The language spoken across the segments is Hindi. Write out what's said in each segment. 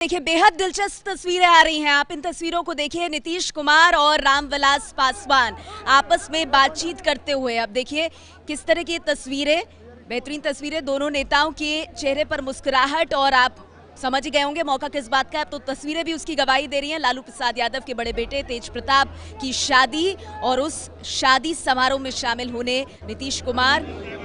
देखिए बेहद दिलचस्प तस्वीरें आ रही हैं। आप इन तस्वीरों को देखिए, नीतीश कुमार और रामविलास पासवान आपस में बातचीत करते हुए। अब देखिए किस तरह की तस्वीरें, बेहतरीन तस्वीरें, दोनों नेताओं के चेहरे पर मुस्कुराहट, और आप समझ गए होंगे मौका किस बात का है। अब तो तस्वीरें भी उसकी गवाही दे रही हैं। लालू प्रसाद यादव के बड़े बेटे तेज प्रताप की शादी, और उस शादी समारोह में शामिल होने नीतीश कुमार,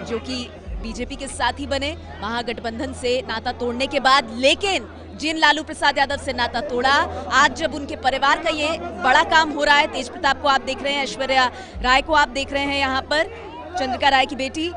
जो कि बीजेपी के साथी बने महागठबंधन से नाता तोड़ने के बाद, लेकिन जिन लालू प्रसाद यादव से नाता तोड़ा, आज जब उनके परिवार का ये बड़ा काम हो रहा है। तेज प्रताप को आप देख रहे हैं, ऐश्वर्या राय को आप देख रहे हैं यहाँ पर, चंद्रिका राय की बेटी,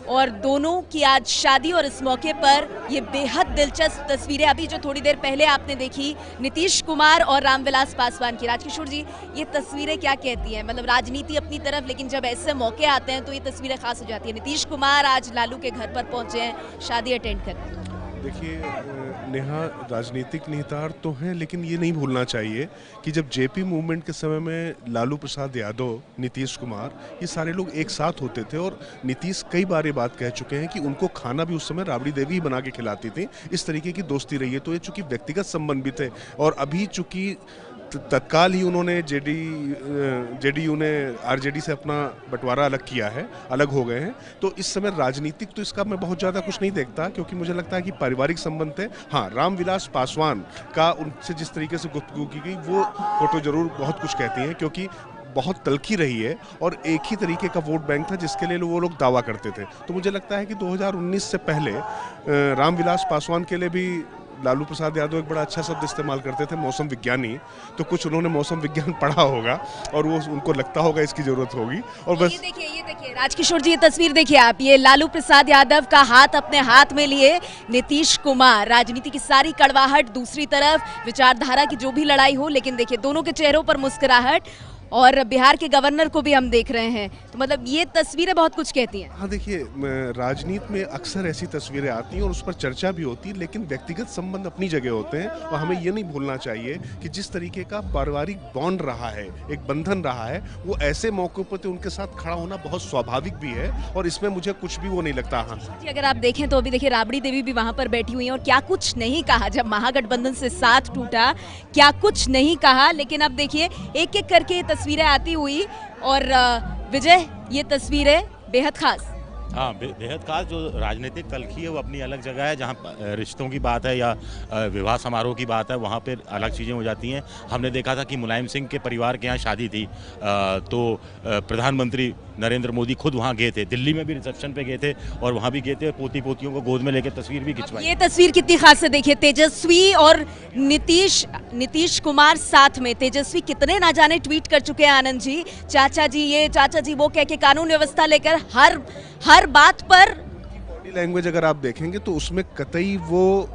और दोनों की आज शादी। और इस मौके पर ये बेहद दिलचस्प तस्वीरें अभी जो थोड़ी देर पहले आपने देखी, नीतीश कुमार और रामविलास पासवान की। राजकिशोर जी, ये तस्वीरें क्या कहती हैं? मतलब राजनीति अपनी तरफ, लेकिन जब ऐसे मौके आते हैं तो ये तस्वीरें खास हो जाती है। नीतीश कुमार आज लालू के घर पर पहुंचे हैं शादी अटेंड करने। देखिए नेहा, राजनीतिक निहितार्थ तो हैं, लेकिन ये नहीं भूलना चाहिए कि जब जेपी मूवमेंट के समय में लालू प्रसाद यादव, नीतीश कुमार, ये सारे लोग एक साथ होते थे। और नीतीश कई बार ये बात कह चुके हैं कि उनको खाना भी उस समय राबड़ी देवी ही बना के खिलाती थी। इस तरीके की दोस्ती रही है। तो ये चूंकि व्यक्तिगत संबंध भी थे, और अभी चूंकि तत्काल ही उन्होंने जेडीयू ने आरजेडी से अपना बंटवारा अलग किया है, अलग हो गए हैं, तो इस समय राजनीतिक तो इसका मैं बहुत ज़्यादा कुछ नहीं देखता, क्योंकि मुझे लगता है कि पारिवारिक संबंध थे। हाँ, रामविलास पासवान का उनसे जिस तरीके से गुफ्तगू की गई, वो फोटो जरूर बहुत कुछ कहती हैं, क्योंकि बहुत तलखी रही है और एक ही तरीके का वोट बैंक था जिसके लिए वो लोग दावा करते थे। तो मुझे लगता है कि 2019 से पहले रामविलास पासवान के लिए भी लालू प्रसाद यादव एक बड़ा अच्छा शब्द इस्तेमाल करते थे, मौसम विज्ञानी। तो कुछ उन्होंने मौसम विज्ञान पढ़ा होगा और वो उनको लगता होगा इसकी जरूरत होगी। और बस ये देखिए राजकिशोर जी, ये तस्वीर देखिए आप, ये लालू प्रसाद यादव का हाथ अपने हाथ में लिए नीतीश कुमार। राजनीति की सारी कड़वाहट दूसरी तरफ, विचारधारा की जो भी लड़ाई हो, लेकिन देखिए दोनों के चेहरों पर मुस्कुराहट। और बिहार के गवर्नर को भी हम देख रहे हैं, तो मतलब ये तस्वीरें बहुत कुछ कहती हैं। हाँ, देखिए राजनीति में अक्सर ऐसी तस्वीरें आती हैं और उस पर चर्चा भी होती है, लेकिन व्यक्तिगत संबंध अपनी जगह होते हैं। और हमें ये नहीं भूलना चाहिए कि जिस तरीके का पारिवारिक बॉन्ड रहा है, एक बंधन रहा है, वो ऐसे मौकों पर तो उनके साथ खड़ा होना बहुत स्वाभाविक भी है, और इसमें मुझे कुछ भी वो नहीं लगता। हाँ जी, अगर आप देखें तो अभी देखिए राबड़ी देवी भी वहां पर बैठी हुई हैं, और क्या कुछ नहीं कहा जब महागठबंधन से साथ टूटा, क्या कुछ नहीं कहा। लेकिन अब देखिए एक एक करके तस्वीरें आती हुई, और विजय, ये तस्वीरें बेहद खास। हाँ, बेहद खास। जो राजनीतिक तलखी है वो अपनी अलग जगह है, जहाँ रिश्तों की बात है या विवाह समारोह की बात है, वहाँ पे अलग चीज़ें हो जाती हैं। हमने देखा था कि मुलायम सिंह के परिवार के यहाँ शादी थी, तो प्रधानमंत्री नरेंद्र मोदी खुद वहाँ गए थे। दिल्ली में भी रिसेप्शन पे गए थे, और वहाँ भी गए थे, पोती पोतियों को गोद में लेकर तस्वीर भी खिंचवाई। ये तस्वीर कितनी खास है, देखिए तेजस्वी और नीतीश कुमार साथ में। तेजस्वी कितने ना जाने ट्वीट कर चुके हैं, आनंद जी, चाचा जी ये, चाचा जी वो कह के कानून व्यवस्था लेकर हर बात पर। बॉडी लैंग्वेज अगर आप देखेंगे तो उसमें कतई वो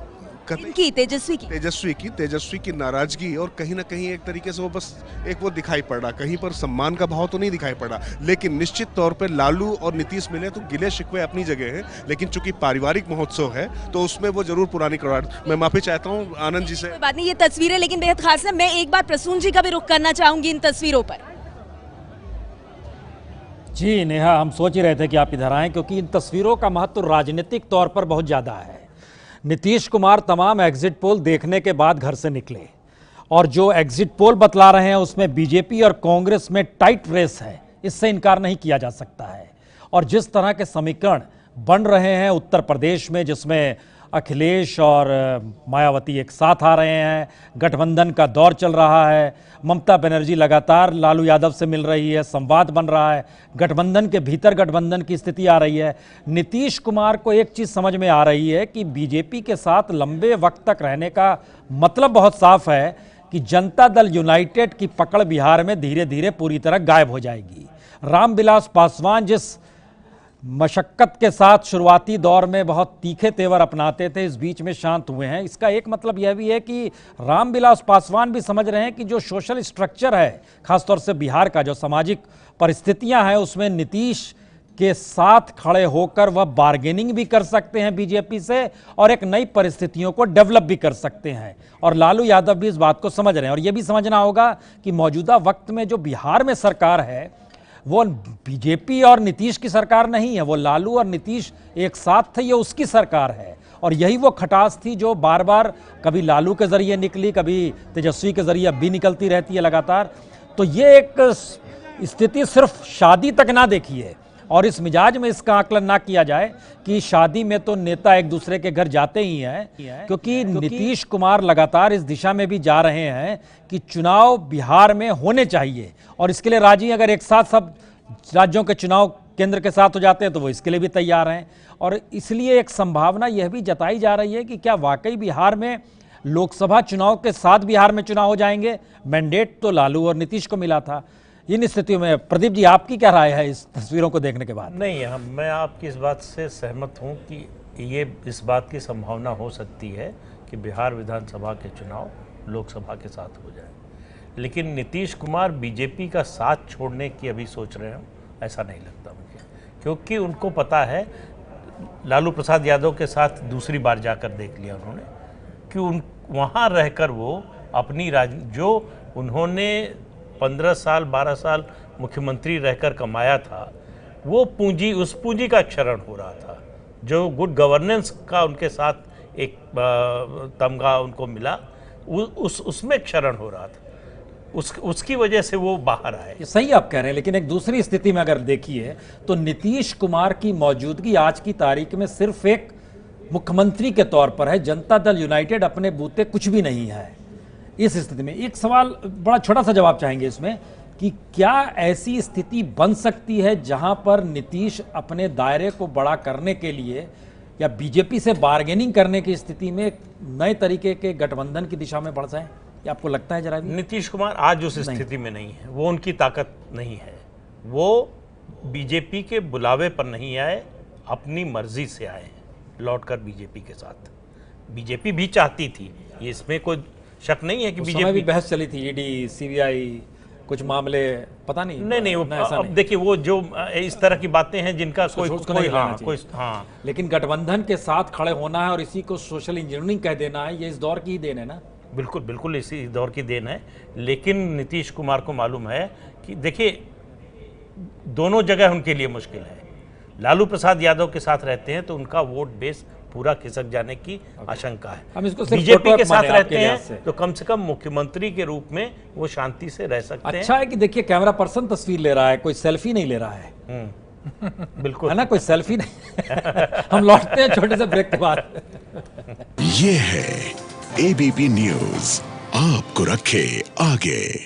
तेजस्वी की नाराजगी, और कहीं ना कहीं एक तरीके से वो बस एक वो दिखाई पड़ रहा। कहीं पर सम्मान का भाव तो नहीं दिखाई पड़ा, लेकिन निश्चित तौर पे लालू और नीतीश मिले तो गिले शिकवे अपनी जगह हैं, लेकिन चूंकि पारिवारिक महोत्सव है तो उसमें वो जरूर पुरानी करार। मैं माफी चाहता हूँ आनंद जी से। कोई बात नहीं, ये तस्वीरें लेकिन बेहद खास है। मैं एक बार प्रसून जी का भी रुख करना चाहूंगी इन तस्वीरों पर। जी नेहा, हम सोच ही रहे थे कि आप इधर आएं, क्योंकि इन तस्वीरों का महत्व राजनीतिक तौर पर बहुत ज़्यादा है। नीतीश कुमार तमाम एग्जिट पोल देखने के बाद घर से निकले, और जो एग्जिट पोल बतला रहे हैं उसमें बीजेपी और कांग्रेस में टाइट रेस है, इससे इनकार नहीं किया जा सकता है। और जिस तरह के समीकरण बन रहे हैं उत्तर प्रदेश में, जिसमें अखिलेश और मायावती एक साथ आ रहे हैं, गठबंधन का दौर चल रहा है, ममता बनर्जी लगातार लालू यादव से मिल रही है, संवाद बन रहा है, गठबंधन के भीतर गठबंधन की स्थिति आ रही है। नीतीश कुमार को एक चीज़ समझ में आ रही है कि बीजेपी के साथ लंबे वक्त तक रहने का मतलब बहुत साफ है कि जनता दल यूनाइटेड की पकड़ बिहार में धीरे धीरे पूरी तरह गायब हो जाएगी। रामविलास पासवान जिस मशक्कत के साथ शुरुआती दौर में बहुत तीखे तेवर अपनाते थे, इस बीच में शांत हुए हैं। इसका एक मतलब यह भी है कि रामविलास पासवान भी समझ रहे हैं कि जो सोशल स्ट्रक्चर है, खासतौर से बिहार का जो सामाजिक परिस्थितियां हैं, उसमें नीतीश के साथ खड़े होकर वह बार्गेनिंग भी कर सकते हैं बीजेपी से, और एक नई परिस्थितियों को डेवलप भी कर सकते हैं। और लालू यादव भी इस बात को समझ रहे हैं। और यह भी समझना होगा कि मौजूदा वक्त में जो बिहार में सरकार है, वो बीजेपी और नीतीश की सरकार नहीं है, वो लालू और नीतीश एक साथ थे, ये उसकी सरकार है। और यही वो खटास थी जो बार बार कभी लालू के जरिए निकली, कभी तेजस्वी के जरिए अब भी निकलती रहती है लगातार। तो ये एक स्थिति सिर्फ शादी तक ना देखी है, और इस मिजाज में इसका आकलन ना किया जाए कि शादी में तो नेता एक दूसरे के घर जाते ही हैं, क्योंकि नीतीश कुमार लगातार इस दिशा में भी जा रहे हैं कि चुनाव बिहार में होने चाहिए, और इसके लिए राजी, अगर एक साथ सब राज्यों के चुनाव केंद्र के साथ हो जाते हैं तो वो इसके लिए भी तैयार हैं। और इसलिए एक संभावना यह भी जताई जा रही है कि क्या वाकई बिहार में लोकसभा चुनाव के साथ बिहार में चुनाव हो जाएंगे। मैंडेट तो लालू और नीतीश को मिला था। इन स्थितियों में प्रदीप जी, आपकी क्या राय है इस तस्वीरों को देखने के बाद? नहीं, मैं आपकी इस बात से सहमत हूं कि ये इस बात की संभावना हो सकती है कि बिहार विधानसभा के चुनाव लोकसभा के साथ हो जाए, लेकिन नीतीश कुमार बीजेपी का साथ छोड़ने की अभी सोच रहे हैं, ऐसा नहीं लगता मुझे, क्योंकि उनको पता है, लालू प्रसाद यादव के साथ दूसरी बार जाकर देख लिया उन्होंने कि वहाँ रहकर वो अपनी जो उन्होंने 15 साल 12 साल मुख्यमंत्री रहकर कमाया था, वो पूंजी, उस पूंजी का क्षरण हो रहा था। जो गुड गवर्नेंस का उनके साथ एक तमगा उनको मिला, उसमें क्षरण हो रहा था, उसकी वजह से वो बाहर आए। ये सही आप कह रहे हैं, लेकिन एक दूसरी स्थिति में अगर देखिए तो नीतीश कुमार की मौजूदगी आज की तारीख में सिर्फ एक मुख्यमंत्री के तौर पर है। जनता दल यूनाइटेड अपने बूते कुछ भी नहीं है। इस स्थिति में एक सवाल, बड़ा छोटा सा जवाब चाहेंगे इसमें, कि क्या ऐसी स्थिति बन सकती है जहां पर नीतीश अपने दायरे को बड़ा करने के लिए या बीजेपी से बार्गेनिंग करने की स्थिति में नए तरीके के गठबंधन की दिशा में बढ़ जाए? क्या आपको लगता है जरा भी? नीतीश कुमार आज उस स्थिति में नहीं है, वो उनकी ताकत नहीं है। वो बीजेपी के बुलावे पर नहीं आए, अपनी मर्जी से आए, लौटकर बीजेपी के साथ। बीजेपी भी चाहती थी, ये इसमें कोई शक नहीं है कि बीजेपी भी बहस चली थी, ईडी, सीबीआई, कुछ मामले, पता नहीं। नहीं, अब देखिए, वो जो इस तरह की बातें हैं जिनका कोई हाँ, लेकिन गठबंधन के साथ खड़े होना है और इसी को सोशल इंजीनियरिंग कह देना है, ये इस दौर की ही देन है ना। बिल्कुल बिल्कुल इसी दौर की देन है। लेकिन नीतीश कुमार को मालूम है कि देखिए, दोनों जगह उनके लिए मुश्किल है। लालू प्रसाद यादव के साथ रहते हैं तो उनका वोट बेस पूरा खिसक जाने की आशंका है। हम इसको बीजेपी के साथ रहते हैं तो कम से कम मुख्यमंत्री के रूप में वो शांति से रह सकते हैं। अच्छा है कि देखिए, कैमरा पर्सन तस्वीर ले रहा है, कोई सेल्फी नहीं ले रहा है। बिल्कुल है ना, कोई सेल्फी नहीं। हम लौटते हैं छोटे से ब्रेक के बाद। ये है एबीपी न्यूज, आपको रखे आगे।